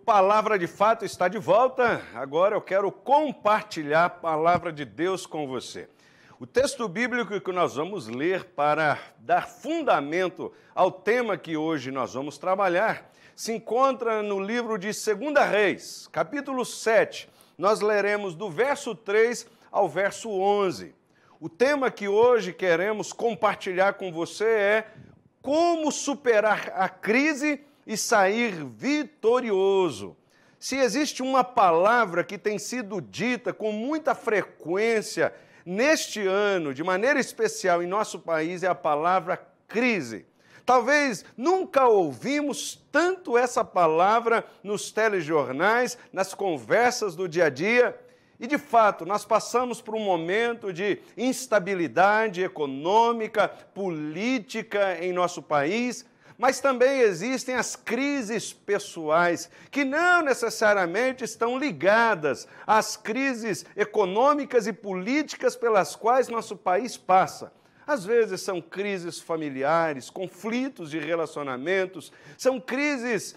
Palavra de Fato está de volta. Agora eu quero compartilhar a palavra de Deus com você. O texto bíblico que nós vamos ler para dar fundamento ao tema que hoje nós vamos trabalhar se encontra no livro de 2 Reis, capítulo 7. Nós leremos do verso 3 ao verso 11. O tema que hoje queremos compartilhar com você é como superar a crise e sair vitorioso. Se existe uma palavra que tem sido dita com muita frequência neste ano, de maneira especial em nosso país, é a palavra crise. Talvez nunca ouvimos tanto essa palavra nos telejornais, nas conversas do dia a dia. E, de fato, nós passamos por um momento de instabilidade econômica, política em nosso país, mas também existem as crises pessoais, que não necessariamente estão ligadas às crises econômicas e políticas pelas quais nosso país passa. Às vezes são crises familiares, conflitos de relacionamentos, são crises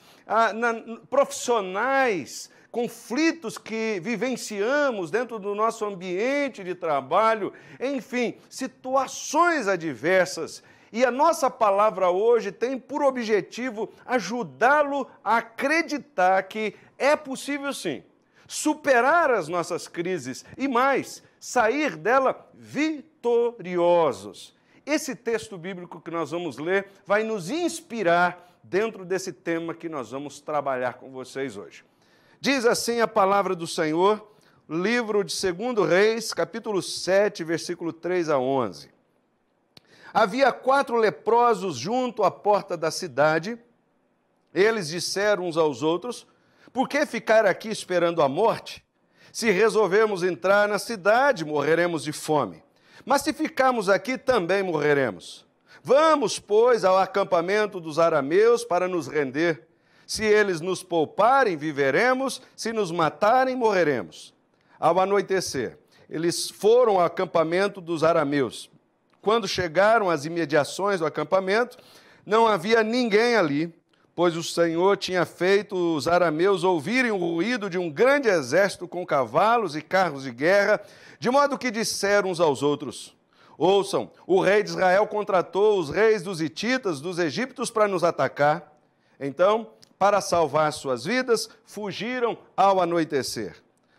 profissionais, conflitos que vivenciamos dentro do nosso ambiente de trabalho, enfim, situações adversas. E a nossa palavra hoje tem por objetivo ajudá-lo a acreditar que é possível sim superar as nossas crises e mais, sair dela vitoriosos. Esse texto bíblico que nós vamos ler vai nos inspirar dentro desse tema que nós vamos trabalhar com vocês hoje. Diz assim a palavra do Senhor, livro de 2 Reis, capítulo 7, versículo 3 a 11. Havia 4 leprosos junto à porta da cidade. Eles disseram uns aos outros: por que ficar aqui esperando a morte? Se resolvermos entrar na cidade, morreremos de fome. Mas se ficarmos aqui, também morreremos. Vamos, pois, ao acampamento dos arameus para nos render. Se eles nos pouparem, viveremos. Se nos matarem, morreremos. Ao anoitecer, eles foram ao acampamento dos arameus. Quando chegaram às imediações do acampamento, não havia ninguém ali, pois o Senhor tinha feito os arameus ouvirem o ruído de um grande exército com cavalos e carros de guerra, de modo que disseram uns aos outros: ouçam, o rei de Israel contratou os reis dos hititas, dos egípcios, para nos atacar. Então, para salvar suas vidas, fugiram ao anoitecer,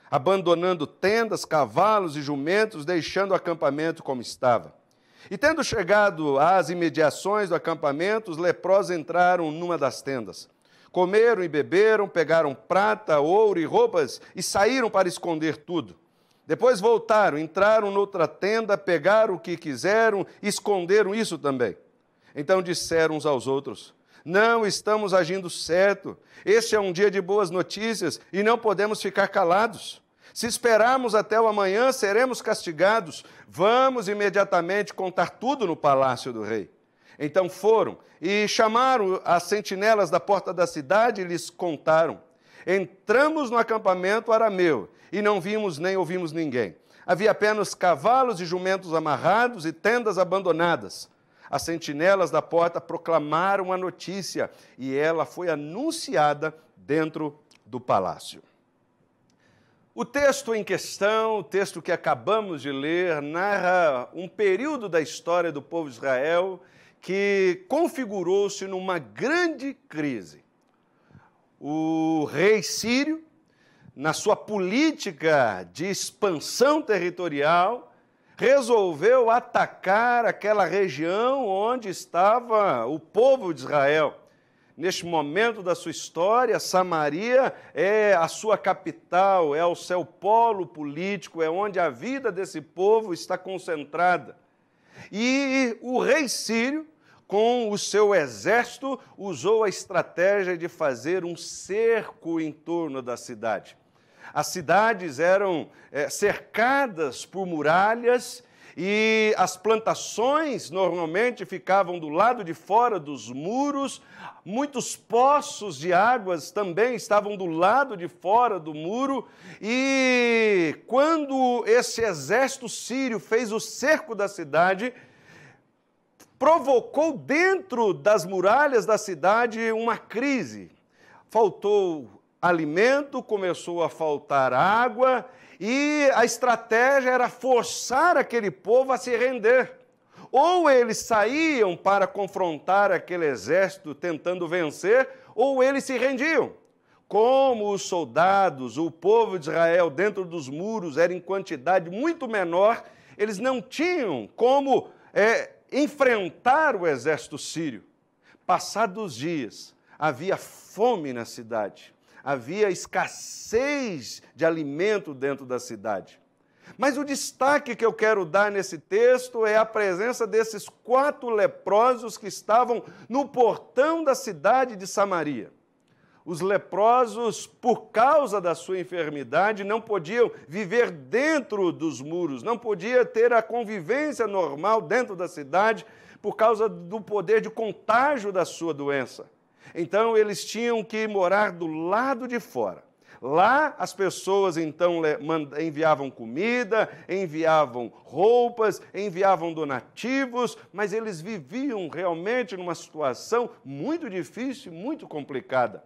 abandonando tendas, cavalos e jumentos, deixando o acampamento como estava. E tendo chegado às imediações do acampamento, os leprosos entraram numa das tendas. Comeram e beberam, pegaram prata, ouro e roupas e saíram para esconder tudo. Depois voltaram, entraram noutra tenda, pegaram o que quiseram e esconderam isso também. Então disseram uns aos outros: não estamos agindo certo. Este é um dia de boas notícias e não podemos ficar calados. Se esperarmos até o amanhã, seremos castigados. Vamos imediatamente contar tudo no palácio do rei. Então foram e chamaram as sentinelas da porta da cidade e lhes contaram. Entramos no acampamento arameu e não vimos nem ouvimos ninguém. Havia apenas cavalos e jumentos amarrados e tendas abandonadas. As sentinelas da porta proclamaram a notícia e ela foi anunciada dentro do palácio. O texto em questão, o texto que acabamos de ler, narra um período da história do povo de Israel que configurou-se numa grande crise. O rei sírio, na sua política de expansão territorial, resolveu atacar aquela região onde estava o povo de Israel. Neste momento da sua história, Samaria é a sua capital, é o seu polo político, é onde a vida desse povo está concentrada. E o rei sírio, com o seu exército, usou a estratégia de fazer um cerco em torno da cidade. As cidades eram cercadas por muralhas e as plantações normalmente ficavam do lado de fora dos muros, muitos poços de águas também estavam do lado de fora do muro, e quando esse exército sírio fez o cerco da cidade, provocou dentro das muralhas da cidade uma crise. Faltou alimento, começou a faltar água, e a estratégia era forçar aquele povo a se render. Ou eles saíam para confrontar aquele exército tentando vencer, ou eles se rendiam. Como os soldados, o povo de Israel dentro dos muros era em quantidade muito menor, eles não tinham como enfrentar o exército sírio. Passados dias, havia fome na cidade, havia escassez de alimento dentro da cidade. Mas o destaque que eu quero dar nesse texto é a presença desses 4 leprosos que estavam no portão da cidade de Samaria. Os leprosos, por causa da sua enfermidade, não podiam viver dentro dos muros, não podia ter a convivência normal dentro da cidade por causa do poder de contágio da sua doença. Então, eles tinham que morar do lado de fora. Lá, as pessoas, então, enviavam comida, enviavam roupas, enviavam donativos, mas eles viviam realmente numa situação muito difícil, muito complicada.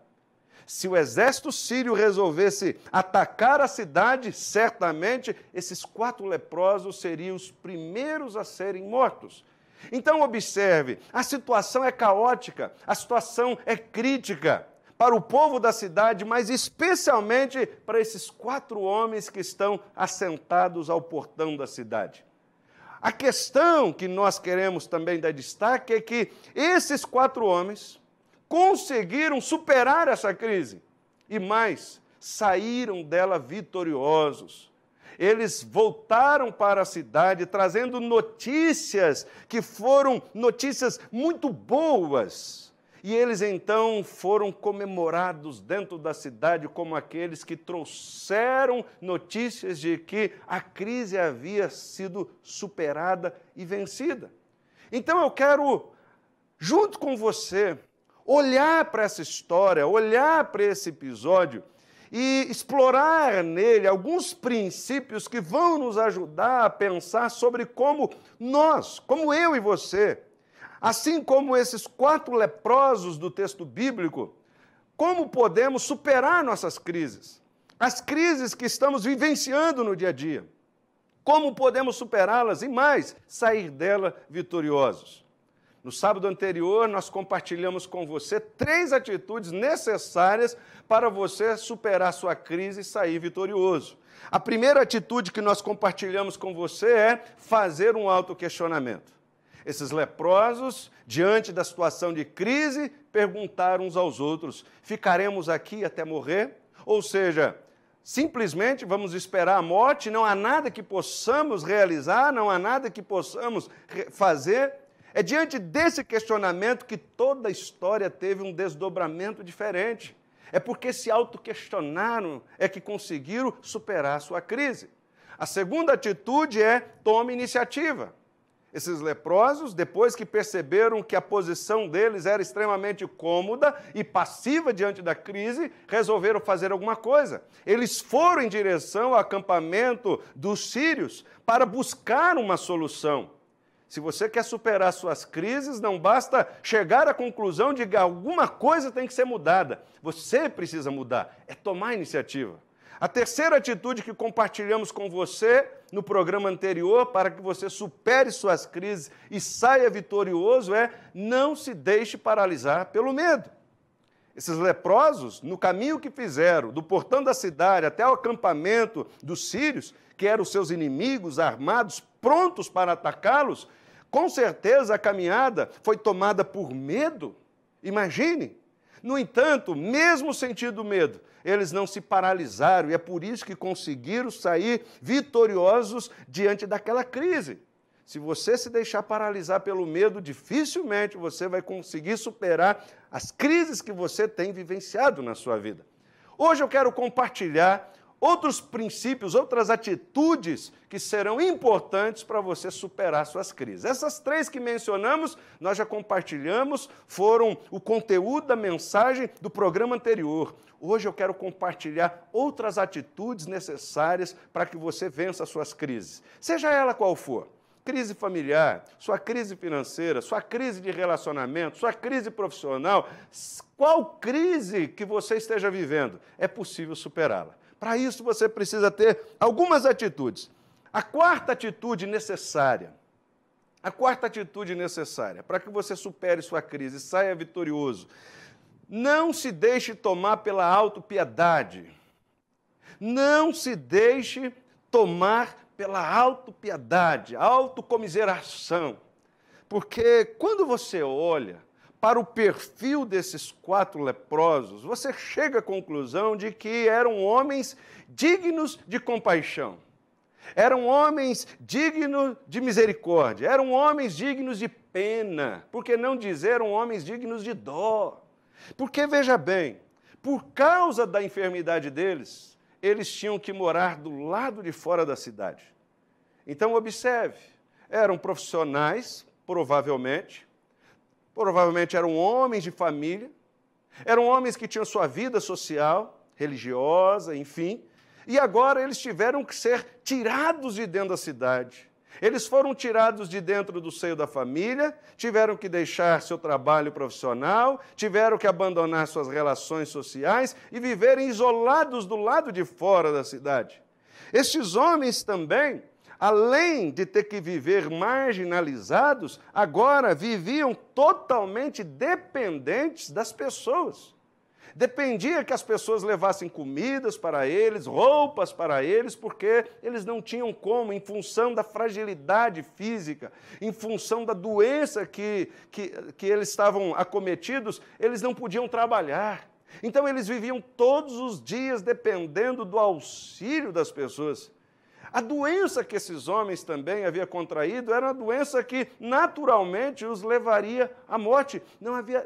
Se o exército sírio resolvesse atacar a cidade, certamente esses 4 leprosos seriam os primeiros a serem mortos. Então, observe, a situação é caótica, a situação é crítica para o povo da cidade, mas especialmente para esses 4 homens que estão assentados ao portão da cidade. A questão que nós queremos também dar destaque é que esses 4 homens conseguiram superar essa crise e mais, saíram dela vitoriosos. Eles voltaram para a cidade trazendo notícias que foram notícias muito boas. E eles então foram comemorados dentro da cidade como aqueles que trouxeram notícias de que a crise havia sido superada e vencida. Então eu quero, junto com você, olhar para essa história, olhar para esse episódio e explorar nele alguns princípios que vão nos ajudar a pensar sobre como nós, como eu e você, assim como esses 4 leprosos do texto bíblico, como podemos superar nossas crises, as crises que estamos vivenciando no dia a dia, como podemos superá-las e mais, sair dela vitoriosos. No sábado anterior, nós compartilhamos com você 3 atitudes necessárias para você superar sua crise e sair vitorioso. A primeira atitude que nós compartilhamos com você é fazer um autoquestionamento. Esses leprosos, diante da situação de crise, perguntaram uns aos outros: ficaremos aqui até morrer? Ou seja, simplesmente vamos esperar a morte, não há nada que possamos realizar, não há nada que possamos fazer. É diante desse questionamento que toda a história teve um desdobramento diferente. É porque se autoquestionaram, é que conseguiram superar a sua crise. A segunda atitude é: tome iniciativa. Esses leprosos, depois que perceberam que a posição deles era extremamente cômoda e passiva diante da crise, resolveram fazer alguma coisa. Eles foram em direção ao acampamento dos sírios para buscar uma solução. Se você quer superar suas crises, não basta chegar à conclusão de que alguma coisa tem que ser mudada. Você precisa mudar, é tomar iniciativa. A terceira atitude que compartilhamos com você no programa anterior, para que você supere suas crises e saia vitorioso, é: não se deixe paralisar pelo medo. Esses leprosos, no caminho que fizeram, do portão da cidade até o acampamento dos sírios, que eram os seus inimigos armados, prontos para atacá-los, com certeza a caminhada foi tomada por medo. Imagine. No entanto, mesmo sentindo medo, eles não se paralisaram e é por isso que conseguiram sair vitoriosos diante daquela crise. Se você se deixar paralisar pelo medo, dificilmente você vai conseguir superar as crises que você tem vivenciado na sua vida. Hoje eu quero compartilhar outros princípios, outras atitudes que serão importantes para você superar suas crises. Essas 3 que mencionamos, nós já compartilhamos, foram o conteúdo da mensagem do programa anterior. Hoje eu quero compartilhar outras atitudes necessárias para que você vença as suas crises, seja ela qual for. crise familiar, sua crise financeira, sua crise de relacionamento, sua crise profissional, qual crise que você esteja vivendo, é possível superá-la. Para isso, você precisa ter algumas atitudes. A quarta atitude necessária para que você supere sua crise e saia vitorioso, não se deixe tomar pela autopiedade. Não se deixe tomar pela autopiedade, autocomiseração. Porque quando você olha para o perfil desses 4 leprosos, você chega à conclusão de que eram homens dignos de compaixão. Eram homens dignos de misericórdia, eram homens dignos de pena, por que não dizer eram homens dignos de dó? Porque, veja bem, por causa da enfermidade deles, eles tinham que morar do lado de fora da cidade. Então, observe, eram profissionais, provavelmente eram homens de família, eram homens que tinham sua vida social, religiosa, enfim, e agora eles tiveram que ser tirados de dentro da cidade. Eles foram tirados de dentro do seio da família, tiveram que deixar seu trabalho profissional, tiveram que abandonar suas relações sociais e viverem isolados do lado de fora da cidade. Estes homens também, além de ter que viver marginalizados, agora viviam totalmente dependentes das pessoas. Dependia que as pessoas levassem comidas para eles, roupas para eles, porque eles não tinham como, em função da fragilidade física, em função da doença que eles estavam acometidos, eles não podiam trabalhar. Então, eles viviam todos os dias dependendo do auxílio das pessoas. A doença que esses homens também haviam contraído era uma doença que naturalmente os levaria à morte.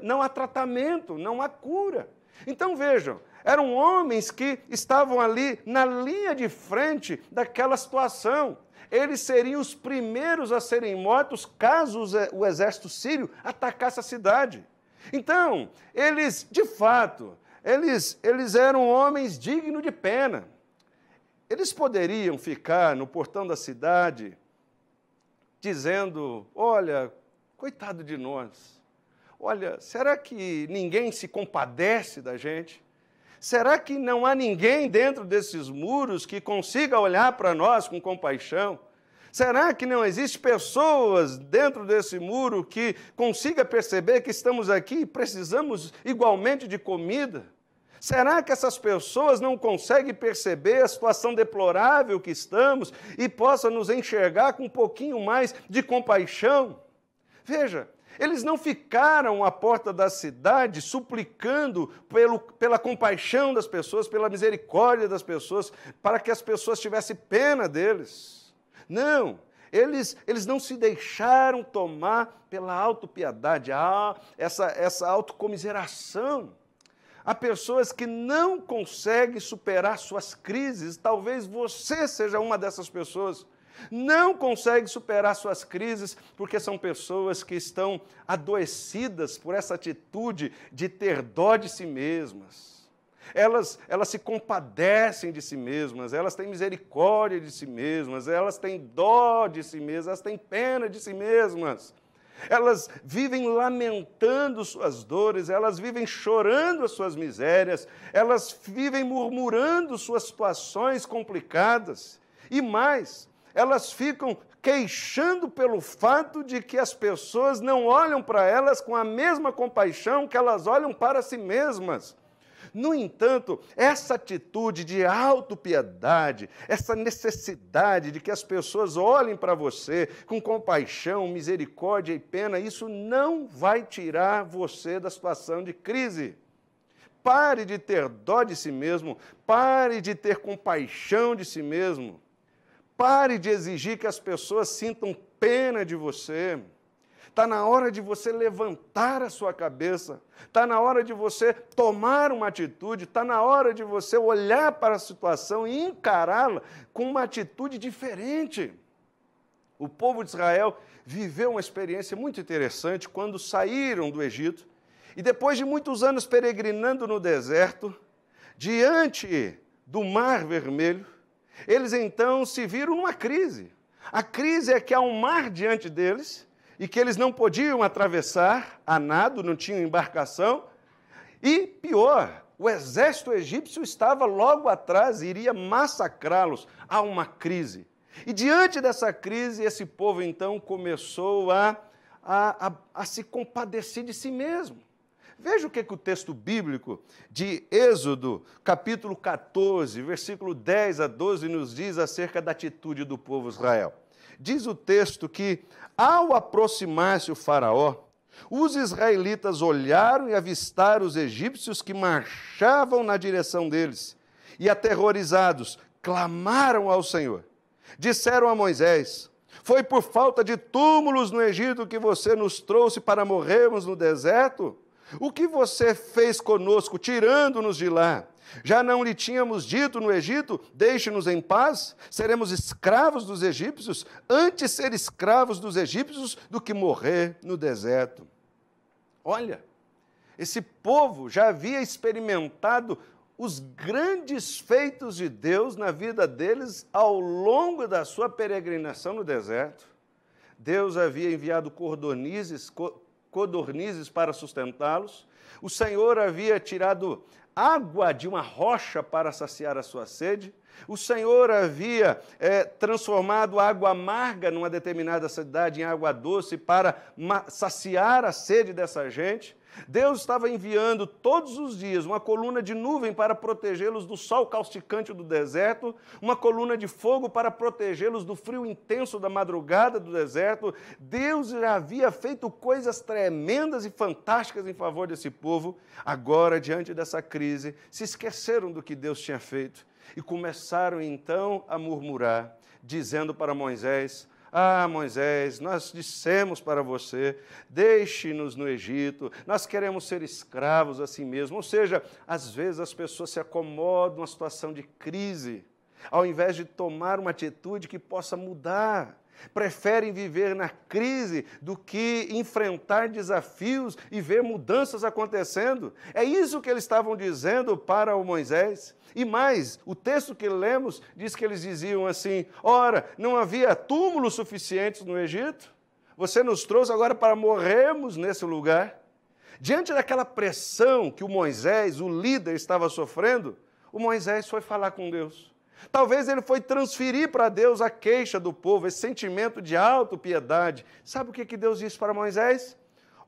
Não há tratamento, não há cura. Então, vejam, eram homens que estavam ali na linha de frente daquela situação. Eles seriam os primeiros a serem mortos caso o exército sírio atacasse a cidade. Então, eles, de fato, eles eram homens dignos de pena. Eles poderiam ficar no portão da cidade dizendo, olha, coitado de nós. Olha, será que ninguém se compadece da gente? Será que não há ninguém dentro desses muros que consiga olhar para nós com compaixão? Será que não existem pessoas dentro desse muro que consiga perceber que estamos aqui e precisamos igualmente de comida? Será que essas pessoas não conseguem perceber a situação deplorável que estamos e possam nos enxergar com um pouquinho mais de compaixão? Veja, eles não ficaram à porta da cidade suplicando pela compaixão das pessoas, pela misericórdia das pessoas, para que as pessoas tivessem pena deles. Não, eles não se deixaram tomar pela autopiedade, essa autocomiseração. Há pessoas que não conseguem superar suas crises, talvez você seja uma dessas pessoas. Não consegue superar suas crises porque são pessoas que estão adoecidas por essa atitude de ter dó de si mesmas. Elas se compadecem de si mesmas, elas têm misericórdia de si mesmas, elas têm dó de si mesmas, elas têm pena de si mesmas. Elas vivem lamentando suas dores, elas vivem chorando as suas misérias, elas vivem murmurando suas situações complicadas. E mais, elas ficam queixando pelo fato de que as pessoas não olham para elas com a mesma compaixão que elas olham para si mesmas. No entanto, essa atitude de autopiedade, essa necessidade de que as pessoas olhem para você com compaixão, misericórdia e pena, isso não vai tirar você da situação de crise. Pare de ter dó de si mesmo, pare de ter compaixão de si mesmo. Pare de exigir que as pessoas sintam pena de você. Está na hora de você levantar a sua cabeça. Está na hora de você tomar uma atitude. Está na hora de você olhar para a situação e encará-la com uma atitude diferente. O povo de Israel viveu uma experiência muito interessante quando saíram do Egito e depois de muitos anos peregrinando no deserto, diante do Mar Vermelho, eles então se viram numa crise. A crise é que há um mar diante deles e que eles não podiam atravessar a nado, não tinham embarcação. E, pior, o exército egípcio estava logo atrás e iria massacrá-los. Há uma crise. E diante dessa crise, esse povo então começou a se compadecer de si mesmo. Veja o que o texto bíblico de Êxodo, capítulo 14, versículo 10 a 12, nos diz acerca da atitude do povo de Israel. Diz o texto que, ao aproximar-se o faraó, os israelitas olharam e avistaram os egípcios que marchavam na direção deles, e aterrorizados, clamaram ao Senhor. Disseram a Moisés: foi por falta de túmulos no Egito que você nos trouxe para morrermos no deserto? O que você fez conosco, tirando-nos de lá? Já não lhe tínhamos dito no Egito: deixe-nos em paz, seremos escravos dos egípcios? Antes ser escravos dos egípcios do que morrer no deserto. Olha, esse povo já havia experimentado os grandes feitos de Deus na vida deles ao longo da sua peregrinação no deserto. Deus havia enviado codornizes para sustentá-los. O Senhor havia tirado água de uma rocha para saciar a sua sede. O Senhor havia transformado a água amarga numa determinada cidade em água doce para saciar a sede dessa gente. Deus estava enviando todos os dias uma coluna de nuvem para protegê-los do sol causticante do deserto, uma coluna de fogo para protegê-los do frio intenso da madrugada do deserto. Deus já havia feito coisas tremendas e fantásticas em favor desse povo. Agora, diante dessa crise, se esqueceram do que Deus tinha feito e começaram então a murmurar, dizendo para Moisés: ah, Moisés, nós dissemos para você, deixe-nos no Egito, nós queremos ser escravos assim mesmo. Ou seja, às vezes as pessoas se acomodam numa situação de crise, ao invés de tomar uma atitude que possa mudar. Preferem viver na crise do que enfrentar desafios e ver mudanças acontecendo. É isso que eles estavam dizendo para o Moisés. E mais, o texto que lemos diz que eles diziam assim: ora, não havia túmulos suficientes no Egito? Você nos trouxe agora para morrermos nesse lugar? Diante daquela pressão que o Moisés, o líder, estava sofrendo, o Moisés foi falar com Deus. Talvez ele foi transferir para Deus a queixa do povo, esse sentimento de autopiedade. Sabe o que Deus disse para Moisés?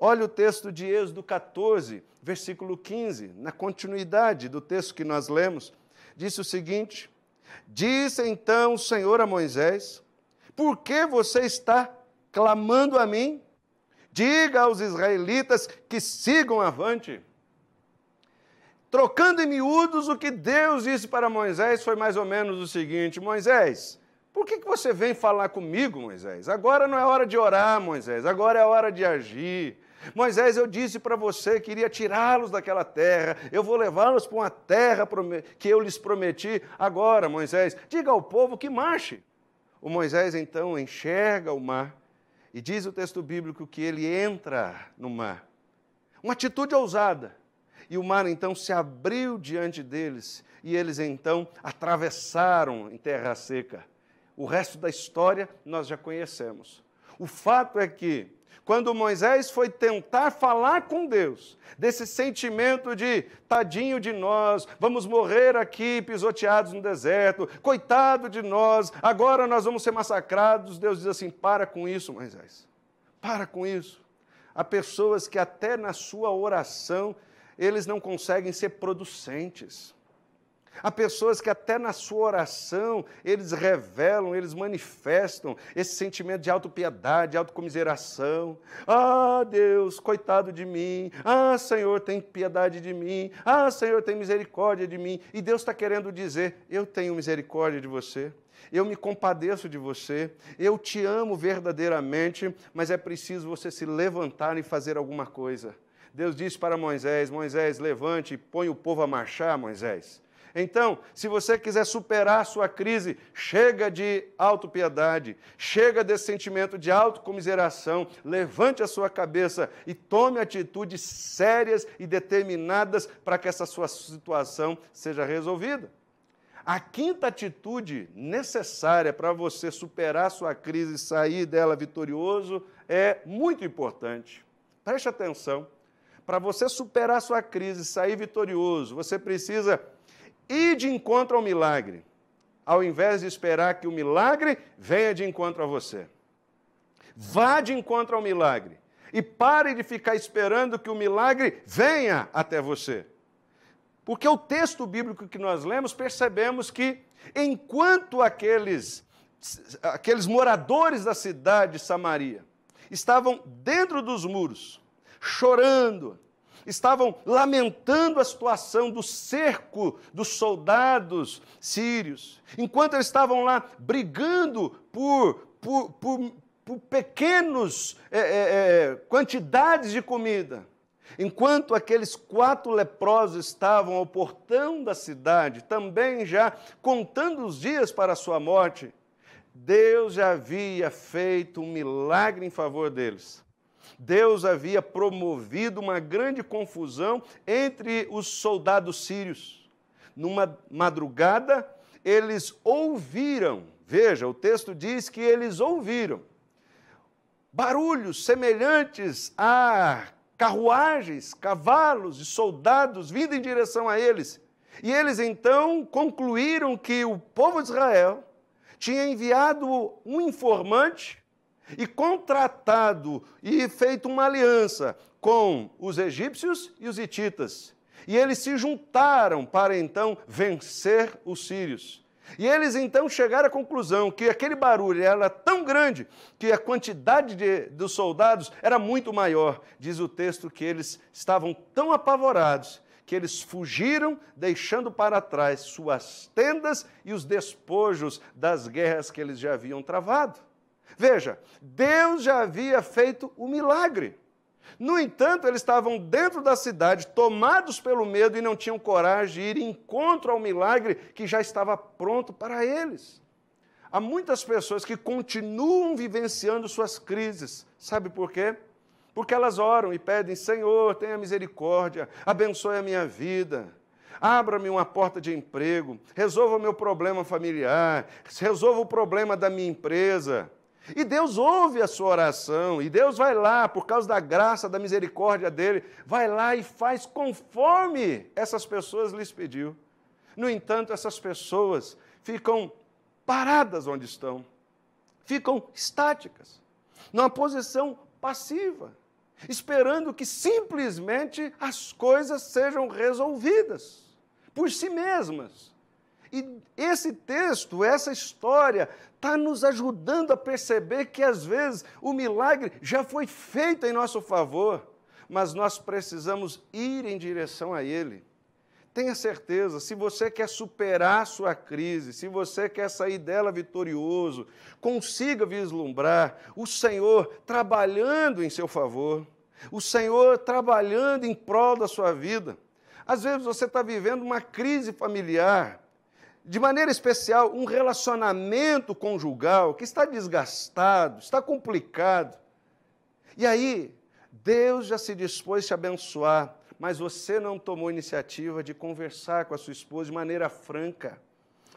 Olha o texto de Êxodo 14, versículo 15, na continuidade do texto que nós lemos, disse o seguinte: disse então o Senhor a Moisés: por que você está clamando a mim? Diga aos israelitas que sigam avante. Trocando em miúdos, o que Deus disse para Moisés foi mais ou menos o seguinte: Moisés, por que você vem falar comigo, Moisés? Agora não é hora de orar, Moisés, agora é hora de agir. Moisés, eu disse para você que iria tirá-los daquela terra, eu vou levá-los para uma terra que eu lhes prometi. Agora, Moisés, diga ao povo que marche. O Moisés, então, enxerga o mar e diz o texto bíblico que ele entra no mar. Uma atitude ousada. E o mar, então, se abriu diante deles e eles, então, atravessaram em terra seca. O resto da história nós já conhecemos. O fato é que, quando Moisés foi tentar falar com Deus, desse sentimento de tadinho de nós, vamos morrer aqui pisoteados no deserto, coitado de nós, agora nós vamos ser massacrados, Deus diz assim: para com isso, Moisés, para com isso. Há pessoas que até na sua oração, eles não conseguem ser producentes. Há pessoas que até na sua oração, eles revelam, eles manifestam esse sentimento de autopiedade, de autocomiseração. Ah, Deus, coitado de mim. Ah, Senhor, tem piedade de mim. Ah, Senhor, tem misericórdia de mim. E Deus está querendo dizer: eu tenho misericórdia de você. Eu me compadeço de você, eu te amo verdadeiramente, mas é preciso você se levantar e fazer alguma coisa. Deus disse para Moisés: Moisés, levante e põe o povo a marchar, Moisés. Então, se você quiser superar a sua crise, chega de autopiedade, chega desse sentimento de autocomiseração, levante a sua cabeça e tome atitudes sérias e determinadas para que essa sua situação seja resolvida. A quinta atitude necessária para você superar a sua crise e sair dela vitorioso é muito importante. Preste atenção. Para você superar a sua crise e sair vitorioso, você precisa ir de encontro ao milagre, ao invés de esperar que o milagre venha de encontro a você. Vá de encontro ao milagre e pare de ficar esperando que o milagre venha até você. Porque o texto bíblico que nós lemos, percebemos que enquanto aqueles moradores da cidade de Samaria estavam dentro dos muros, chorando, estavam lamentando a situação do cerco dos soldados sírios, enquanto eles estavam lá brigando por pequenas quantidades de comida, enquanto aqueles 4 leprosos estavam ao portão da cidade, também já contando os dias para a sua morte, Deus já havia feito um milagre em favor deles. Deus havia promovido uma grande confusão entre os soldados sírios. Numa madrugada, eles ouviram, veja, o texto diz que eles ouviram barulhos semelhantes a carruagens, cavalos e soldados vindo em direção a eles. E eles então concluíram que o povo de Israel tinha enviado um informante e contratado e feito uma aliança com os egípcios e os hititas. E eles se juntaram para então vencer os sírios. E eles então chegaram à conclusão que aquele barulho era tão grande que a quantidade dos soldados era muito maior. Diz o texto que eles estavam tão apavorados que eles fugiram, deixando para trás suas tendas e os despojos das guerras que eles já haviam travado. Veja, Deus já havia feito o milagre. No entanto, eles estavam dentro da cidade, tomados pelo medo e não tinham coragem de ir em encontro ao milagre que já estava pronto para eles. Há muitas pessoas que continuam vivenciando suas crises. Sabe por quê? Porque elas oram e pedem: Senhor, tenha misericórdia, abençoe a minha vida, abra-me uma porta de emprego, resolva o meu problema familiar, resolva o problema da minha empresa. E Deus ouve a sua oração, e Deus vai lá, por causa da graça, da misericórdia dele, vai lá e faz conforme essas pessoas lhes pediu. No entanto, essas pessoas ficam paradas onde estão, ficam estáticas, numa posição passiva, esperando que simplesmente as coisas sejam resolvidas por si mesmas. E esse texto, essa história, está nos ajudando a perceber que, às vezes, o milagre já foi feito em nosso favor, mas nós precisamos ir em direção a ele. Tenha certeza, se você quer superar a sua crise, se você quer sair dela vitorioso, consiga vislumbrar o Senhor trabalhando em seu favor, o Senhor trabalhando em prol da sua vida. Às vezes você está vivendo uma crise familiar, de maneira especial, um relacionamento conjugal que está desgastado, está complicado. E aí, Deus já se dispôs a te abençoar, mas você não tomou iniciativa de conversar com a sua esposa de maneira franca.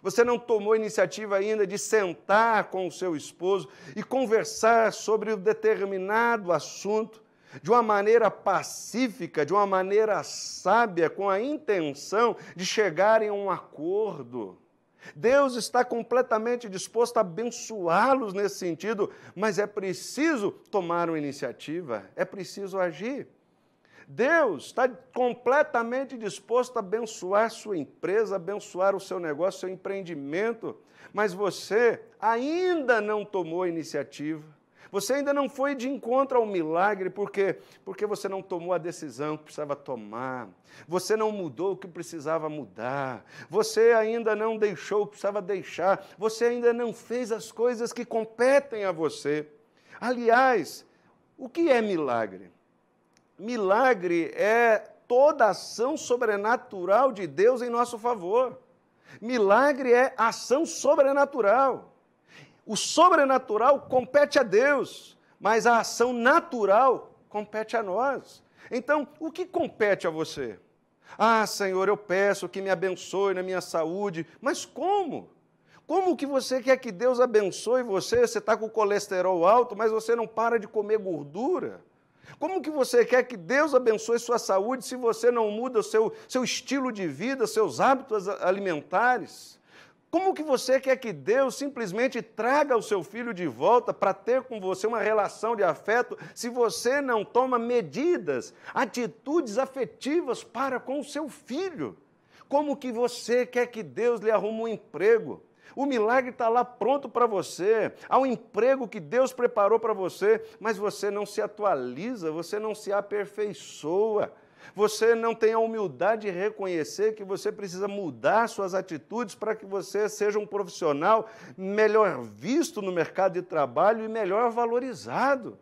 Você não tomou iniciativa ainda de sentar com o seu esposo e conversar sobre um determinado assunto de uma maneira pacífica, de uma maneira sábia, com a intenção de chegarem a um acordo. Deus está completamente disposto a abençoá-los nesse sentido, mas é preciso tomar uma iniciativa, é preciso agir. Deus está completamente disposto a abençoar sua empresa, abençoar o seu negócio, seu empreendimento, mas você ainda não tomou iniciativa. Você ainda não foi de encontro ao milagre, porque você não tomou a decisão que precisava tomar, você não mudou o que precisava mudar, você ainda não deixou o que precisava deixar, você ainda não fez as coisas que competem a você. Aliás, o que é milagre? Milagre é toda ação sobrenatural de Deus em nosso favor. Milagre é ação sobrenatural. O sobrenatural compete a Deus, mas a ação natural compete a nós. Então, o que compete a você? Ah, Senhor, eu peço que me abençoe na minha saúde. Mas como? Como que você quer que Deus abençoe você? Você está com o colesterol alto, mas você não para de comer gordura. Como que você quer que Deus abençoe sua saúde se você não muda o seu estilo de vida, seus hábitos alimentares? Como que você quer que Deus simplesmente traga o seu filho de volta para ter com você uma relação de afeto se você não toma medidas, atitudes afetivas para com o seu filho? Como que você quer que Deus lhe arrume um emprego? O milagre está lá pronto para você, há um emprego que Deus preparou para você, mas você não se atualiza, você não se aperfeiçoa. Você não tem a humildade de reconhecer que você precisa mudar suas atitudes para que você seja um profissional melhor visto no mercado de trabalho e melhor valorizado.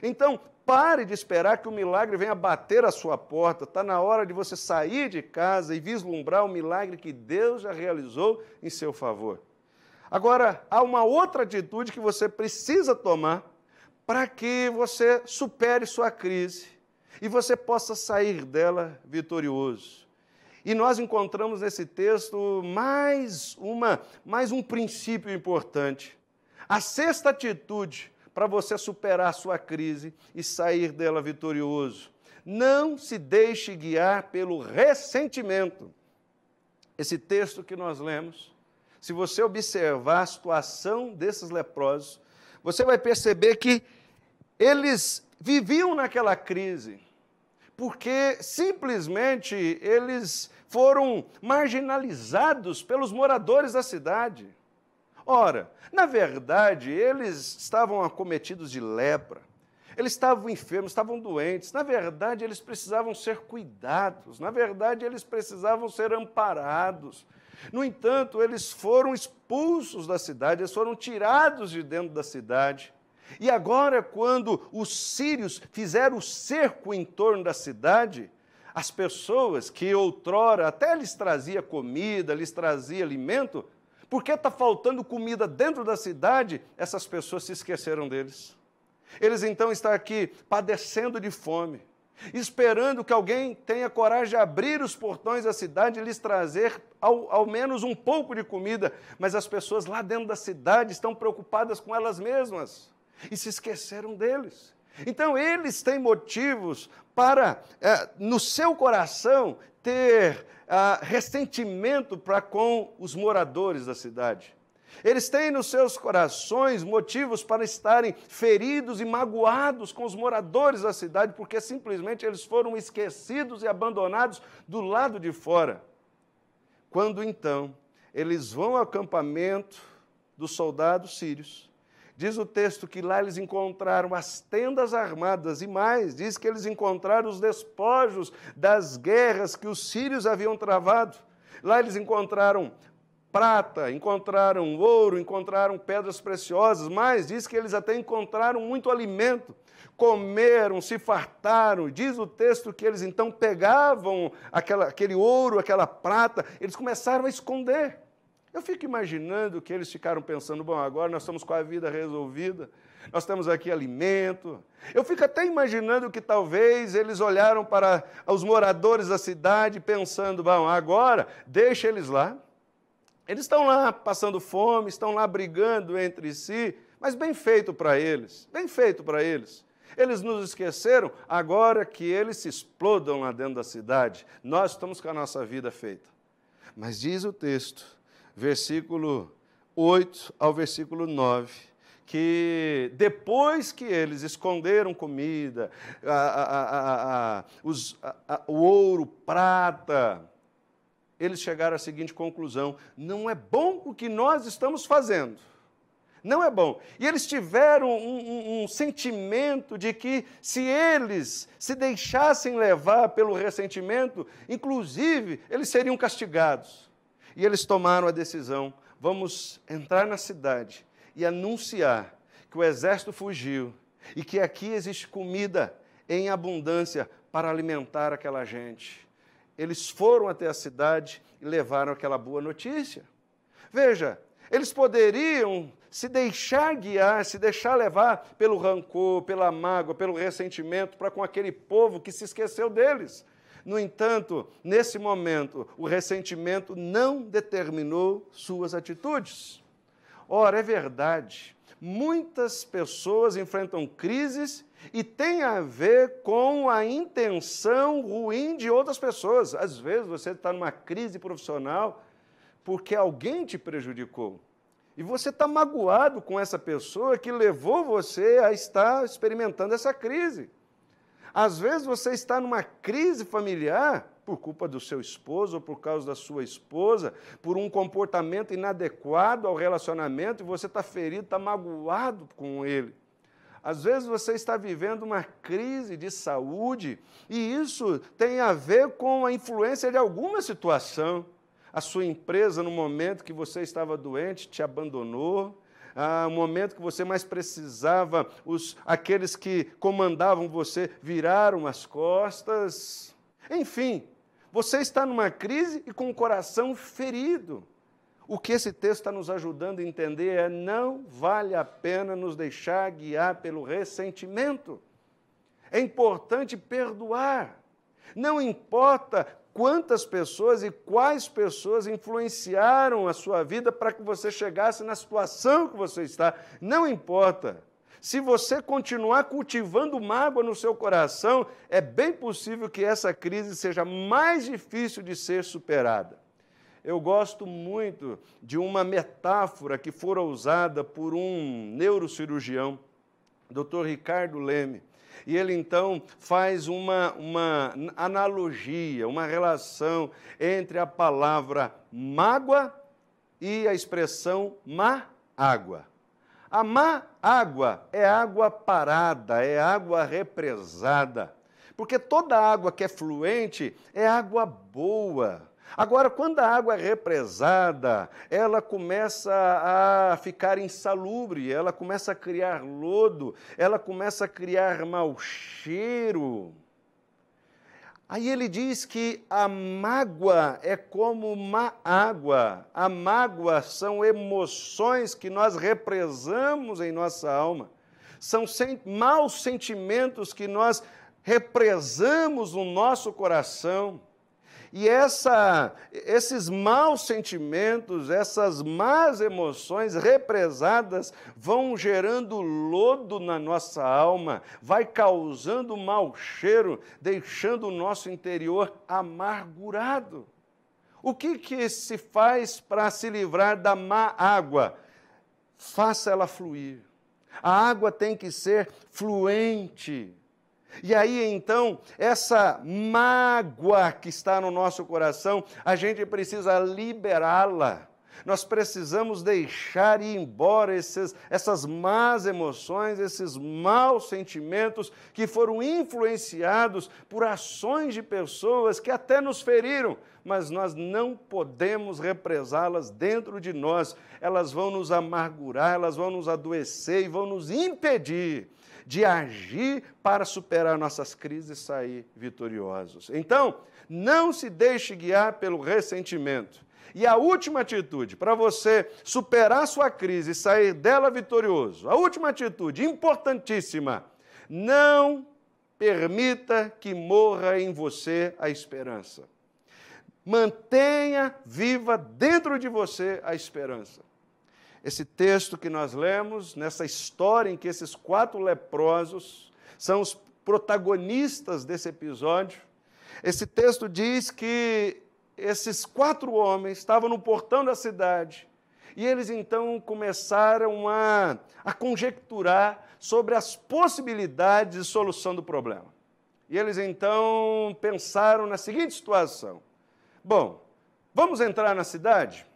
Então, pare de esperar que o milagre venha bater à sua porta. Está na hora de você sair de casa e vislumbrar o milagre que Deus já realizou em seu favor. Agora, há uma outra atitude que você precisa tomar para que você supere sua crise e você possa sair dela vitorioso. E nós encontramos nesse texto mais um princípio importante. A sexta atitude para você superar a sua crise e sair dela vitorioso. Não se deixe guiar pelo ressentimento. Esse texto que nós lemos, se você observar a situação desses leprosos, você vai perceber que eles viviam naquela crise, porque simplesmente eles foram marginalizados pelos moradores da cidade. Ora, na verdade, eles estavam acometidos de lepra, eles estavam enfermos, estavam doentes, na verdade, eles precisavam ser cuidados, na verdade, eles precisavam ser amparados. No entanto, eles foram expulsos da cidade, eles foram tirados de dentro da cidade. E agora, quando os sírios fizeram o cerco em torno da cidade, as pessoas que outrora até lhes trazia comida, lhes trazia alimento, porque está faltando comida dentro da cidade, essas pessoas se esqueceram deles. Eles então estão aqui padecendo de fome, esperando que alguém tenha coragem de abrir os portões da cidade e lhes trazer ao menos um pouco de comida, mas as pessoas lá dentro da cidade estão preocupadas com elas mesmas e se esqueceram deles. Então, eles têm motivos para, no seu coração, ter ressentimento para com os moradores da cidade. Eles têm nos seus corações motivos para estarem feridos e magoados com os moradores da cidade, porque simplesmente eles foram esquecidos e abandonados do lado de fora. Quando então eles vão ao acampamento dos soldados sírios, diz o texto que lá eles encontraram as tendas armadas e mais, diz que eles encontraram os despojos das guerras que os sírios haviam travado. Lá eles encontraram prata, encontraram ouro, encontraram pedras preciosas, mas diz que eles até encontraram muito alimento. Comeram, se fartaram. Diz o texto que eles então pegavam aquele ouro, aquela prata, eles começaram a esconder. Eu fico imaginando que eles ficaram pensando, bom, agora nós estamos com a vida resolvida, nós temos aqui alimento. Eu fico até imaginando que talvez eles olharam para os moradores da cidade pensando, bom, agora deixa eles lá. Eles estão lá passando fome, estão lá brigando entre si, mas bem feito para eles, bem feito para eles. Eles nos esqueceram, agora que eles se explodam lá dentro da cidade, nós estamos com a nossa vida feita. Mas diz o texto, versículo 8 ao versículo 9, que depois que eles esconderam comida, o ouro, prata, eles chegaram à seguinte conclusão: não é bom o que nós estamos fazendo. Não é bom. E eles tiveram um sentimento de que se eles se deixassem levar pelo ressentimento, inclusive, eles seriam castigados. E eles tomaram a decisão: vamos entrar na cidade e anunciar que o exército fugiu e que aqui existe comida em abundância para alimentar aquela gente. Eles foram até a cidade e levaram aquela boa notícia. Veja, eles poderiam se deixar guiar, se deixar levar pelo rancor, pela mágoa, pelo ressentimento para com aquele povo que se esqueceu deles. No entanto, nesse momento, o ressentimento não determinou suas atitudes. Ora, é verdade, muitas pessoas enfrentam crises e tem a ver com a intenção ruim de outras pessoas. Às vezes você está numa crise profissional porque alguém te prejudicou. E você está magoado com essa pessoa que levou você a estar experimentando essa crise. Às vezes você está numa crise familiar por culpa do seu esposo ou por causa da sua esposa, por um comportamento inadequado ao relacionamento, e você está ferido, está magoado com ele. Às vezes você está vivendo uma crise de saúde e isso tem a ver com a influência de alguma situação. A sua empresa, no momento que você estava doente, te abandonou. No momento que você mais precisava, aqueles que comandavam você viraram as costas. Enfim, você está numa crise e com o coração ferido. O que esse texto está nos ajudando a entender é: não vale a pena nos deixar guiar pelo ressentimento. É importante perdoar. Não importa quantas pessoas e quais pessoas influenciaram a sua vida para que você chegasse na situação que você está. Não importa. Se você continuar cultivando mágoa no seu coração, é bem possível que essa crise seja mais difícil de ser superada. Eu gosto muito de uma metáfora que fora usada por um neurocirurgião, Dr. Ricardo Leme. E ele, então, faz uma analogia, uma relação entre a palavra mágoa e a expressão má água. A má água é água parada, é água represada. Porque toda água que é fluente é água boa. Agora, quando a água é represada, ela começa a ficar insalubre, ela começa a criar lodo, ela começa a criar mau cheiro. Aí ele diz que a mágoa é como má água. A mágoa são emoções que nós represamos em nossa alma. São maus sentimentos que nós represamos no nosso coração. E esses maus sentimentos, essas más emoções represadas vão gerando lodo na nossa alma, vai causando mau cheiro, deixando o nosso interior amargurado. O que se faz para se livrar da má água? Faça ela fluir. A água tem que ser fluente. E aí, então, essa mágoa que está no nosso coração, a gente precisa liberá-la. Nós precisamos deixar ir embora essas más emoções, esses maus sentimentos que foram influenciados por ações de pessoas que até nos feriram, mas nós não podemos represá-las dentro de nós. Elas vão nos amargurar, elas vão nos adoecer e vão nos impedir de agir para superar nossas crises e sair vitoriosos. Então, não se deixe guiar pelo ressentimento. E a última atitude, para você superar sua crise e sair dela vitorioso, a última atitude, importantíssima: não permita que morra em você a esperança. Mantenha viva dentro de você a esperança. Esse texto que nós lemos, nessa história em que esses 4 leprosos são os protagonistas desse episódio, esse texto diz que esses 4 homens estavam no portão da cidade e eles então começaram a conjecturar sobre as possibilidades de solução do problema. E eles então pensaram na seguinte situação: bom, vamos entrar na cidade?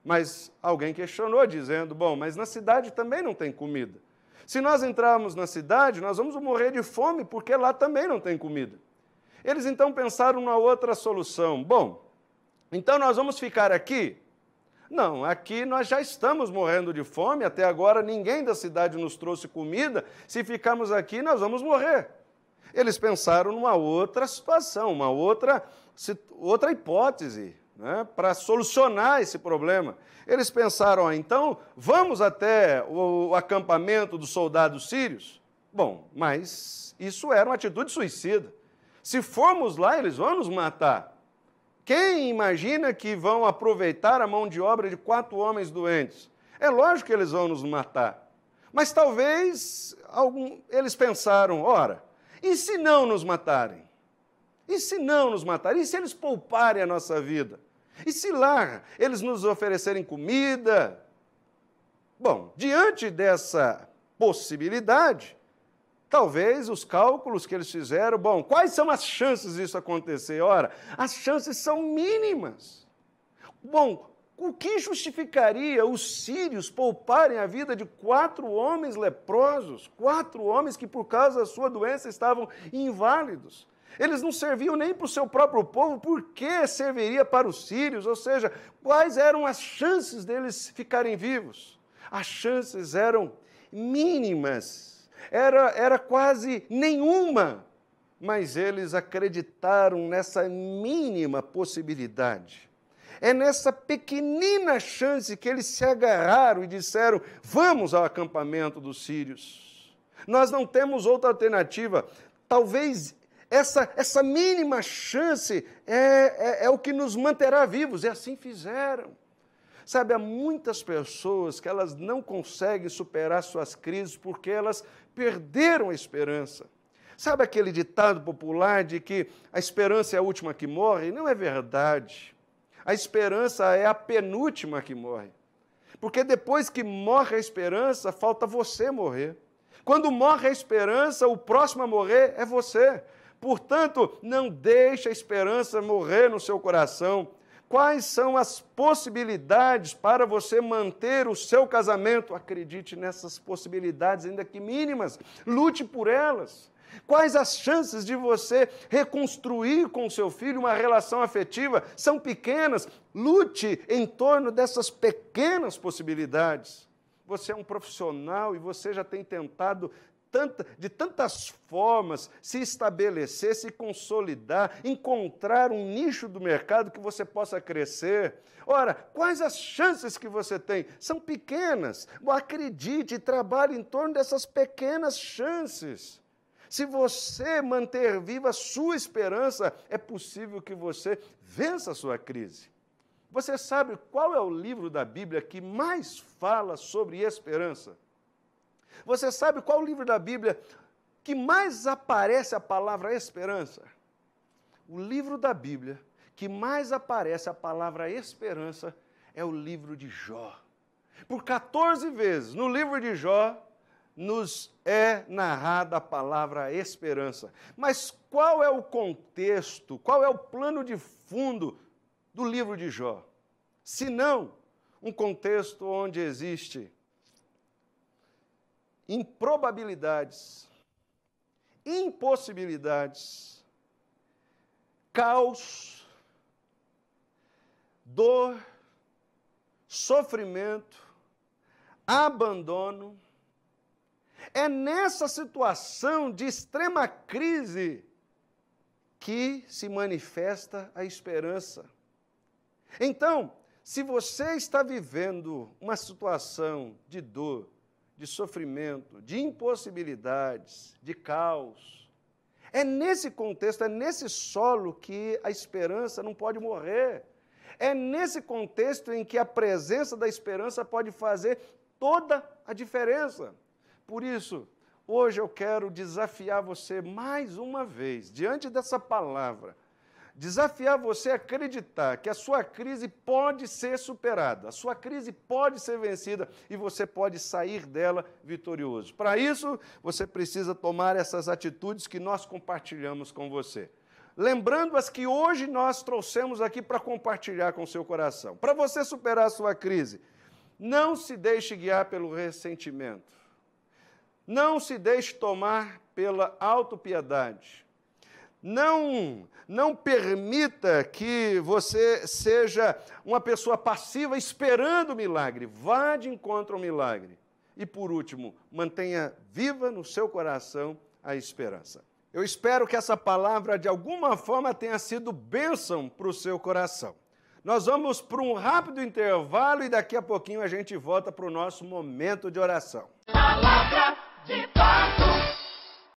Mas alguém questionou, dizendo: bom, mas na cidade também não tem comida. Se nós entrarmos na cidade, nós vamos morrer de fome, porque lá também não tem comida. Eles então pensaram numa outra solução. Bom, então nós vamos ficar aqui? Não, aqui nós já estamos morrendo de fome, até agora ninguém da cidade nos trouxe comida, se ficarmos aqui nós vamos morrer. Eles pensaram numa outra situação, uma outra hipótese, né, para solucionar esse problema. Eles pensaram: então vamos até o acampamento dos soldados sírios? Bom, mas isso era uma atitude suicida. Se formos lá, eles vão nos matar. Quem imagina que vão aproveitar a mão de obra de 4 homens doentes? É lógico que eles vão nos matar. Mas talvez eles pensaram, ora, e se não nos matarem? E se não nos matarem? E se eles pouparem a nossa vida? E se lá eles nos oferecerem comida? Bom, diante dessa possibilidade, talvez os cálculos que eles fizeram, bom, quais são as chances disso acontecer? Ora, as chances são mínimas. Bom, o que justificaria os sírios pouparem a vida de 4 homens leprosos, 4 homens que por causa da sua doença estavam inválidos? Eles não serviam nem para o seu próprio povo, por que serviria para os sírios? Ou seja, quais eram as chances deles ficarem vivos? As chances eram mínimas, era quase nenhuma, mas eles acreditaram nessa mínima possibilidade. É nessa pequenina chance que eles se agarraram e disseram, vamos ao acampamento dos sírios. Nós não temos outra alternativa. Talvez essa mínima chance é o que nos manterá vivos, e assim fizeram. Sabe, há muitas pessoas que elas não conseguem superar suas crises porque elas perderam a esperança. Sabe aquele ditado popular de que a esperança é a última que morre? Não é verdade. A esperança é a penúltima que morre. Porque depois que morre a esperança, falta você morrer. Quando morre a esperança, o próximo a morrer é você. Portanto, não deixe a esperança morrer no seu coração. Quais são as possibilidades para você manter o seu casamento? Acredite nessas possibilidades, ainda que mínimas. Lute por elas. Quais as chances de você reconstruir com o seu filho uma relação afetiva? São pequenas. Lute em torno dessas pequenas possibilidades. Você é um profissional e você já tem tentado de tantas formas se estabelecer, se consolidar, encontrar um nicho do mercado que você possa crescer. Ora, quais as chances que você tem? São pequenas. Acredite e trabalhe em torno dessas pequenas chances. Se você manter viva a sua esperança, é possível que você vença a sua crise. Você sabe qual é o livro da Bíblia que mais fala sobre esperança? Você sabe qual o livro da Bíblia que mais aparece a palavra esperança? O livro da Bíblia que mais aparece a palavra esperança é o livro de Jó. Por 14 vezes no livro de Jó nos é narrada a palavra esperança. Mas qual é o contexto, qual é o plano de fundo do livro de Jó? Se não um contexto onde existe improbabilidades, impossibilidades, caos, dor, sofrimento, abandono. É nessa situação de extrema crise que se manifesta a esperança. Então, se você está vivendo uma situação de dor, de sofrimento, de impossibilidades, de caos, é nesse contexto, é nesse solo que a esperança não pode morrer. É nesse contexto em que a presença da esperança pode fazer toda a diferença. Por isso, hoje eu quero desafiar você mais uma vez, diante dessa palavra, desafiar você a acreditar que a sua crise pode ser superada, a sua crise pode ser vencida e você pode sair dela vitorioso. Para isso, você precisa tomar essas atitudes que nós compartilhamos com você. Lembrando as que hoje nós trouxemos aqui para compartilhar com o seu coração. Para você superar a sua crise, não se deixe guiar pelo ressentimento. Não se deixe tomar pela autopiedade. Não permita que você seja uma pessoa passiva esperando o milagre. Vá de encontro ao milagre. E, por último, mantenha viva no seu coração a esperança. Eu espero que essa palavra, de alguma forma, tenha sido bênção para o seu coração. Nós vamos para um rápido intervalo e daqui a pouquinho a gente volta para o nosso momento de oração. Palavra de fato.